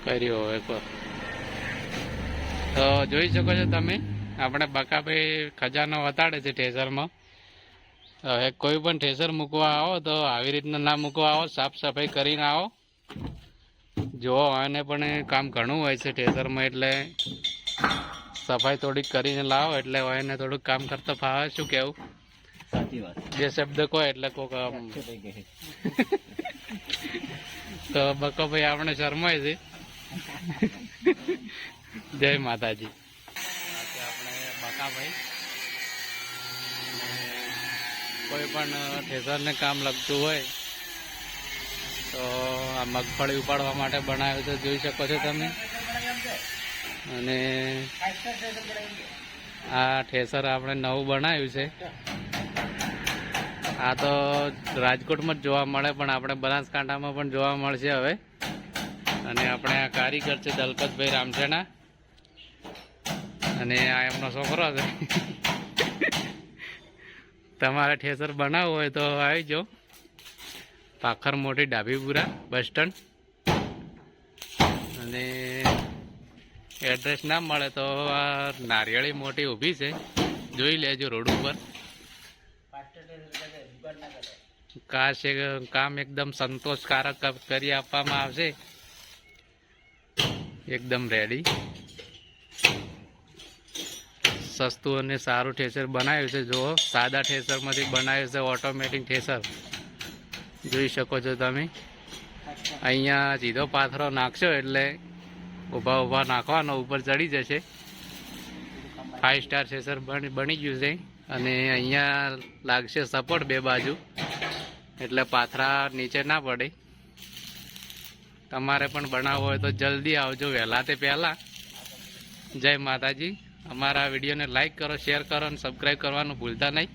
કર્યો એકવાર તો જોઈ શકો છો તમે, આપણે બકાભાઈ ખજાનો વતાડે છે ઠેસરમાં. હવે કોઈ પણ ઠેસર મૂકવા આવો તો આવી રીતના ના મૂકવા આવો, સાફ સફાઈ કરીને આવો. જો આને પણ કામ ઘણું હોય છે ઠેસરમાં, એટલે સફાઈ થોડીક કરીને લાવો એટલે એને થોડુંક કામ કરતા ફાવે. શું કેવું? સાચી વાત. બે શબ્દ કહો એટલે કોક તો બકાભાઈ આપણે શરમાય છે. જય માતાજી. આપણે બકાભાઈ કોઈ પણ ઠેસરને કામ લગતું હોય તો આ મગફળી ઉપાડવા માટે બનાવ્યું છે, જોઈ શકો છો તમે. અને આ ઠેસર આપણે નવું બનાવ્યું છે. આ તો રાજકોટમાં જ જોવા મળે, પણ આપણે બનાસકાંઠામાં પણ જોવા મળશે હવે. અને આપણે આ કારીગર છે દલપતભાઈ રામસેના, અને આ એમનો છોકરો છે. તમારે ઠેસર બનાવવું હોય તો આવી જાઓ, પાખર મોટી ડાભીપુરા બસ સ્ટેન્ડ. અને એડ્રેસ ના મળે તો આ નારિયેળી મોટી ઊભી છે, જોઈ લેજો રોડ ઉપર. કામ એકદમ સંતોષકારક કરી આપવામાં આવશે, એકદમ રેડી. સસ્તું અને સારું ઠેસર બનાવ્યું છે. જુઓ, સાદા ઠેસરમાંથી બનાવ્યું છે ઓટોમેટિક ઠેસર, જોઈ શકો છો તમે. અહીંયા સીધો પાથરો નાખશો એટલે ઊભા ઊભા નાખવાનો, ઉપર ચડી જશે. 5 સ્ટાર ઠેસર બની ગયું છે. અને અહીંયા લાગશે સપોર્ટ બે બાજુ, એટલે પાથરા નીચે ના પડે. તમારે પણ બનાવવો હોય તો જલ્દી આવજો, વહેલા તે પહેલાં. જય માતાજી. અમારા વિડીયોને લાઈક કરો, શેર કરો અને સબસ્ક્રાઈબ કરવાનું ભૂલતા નહીં.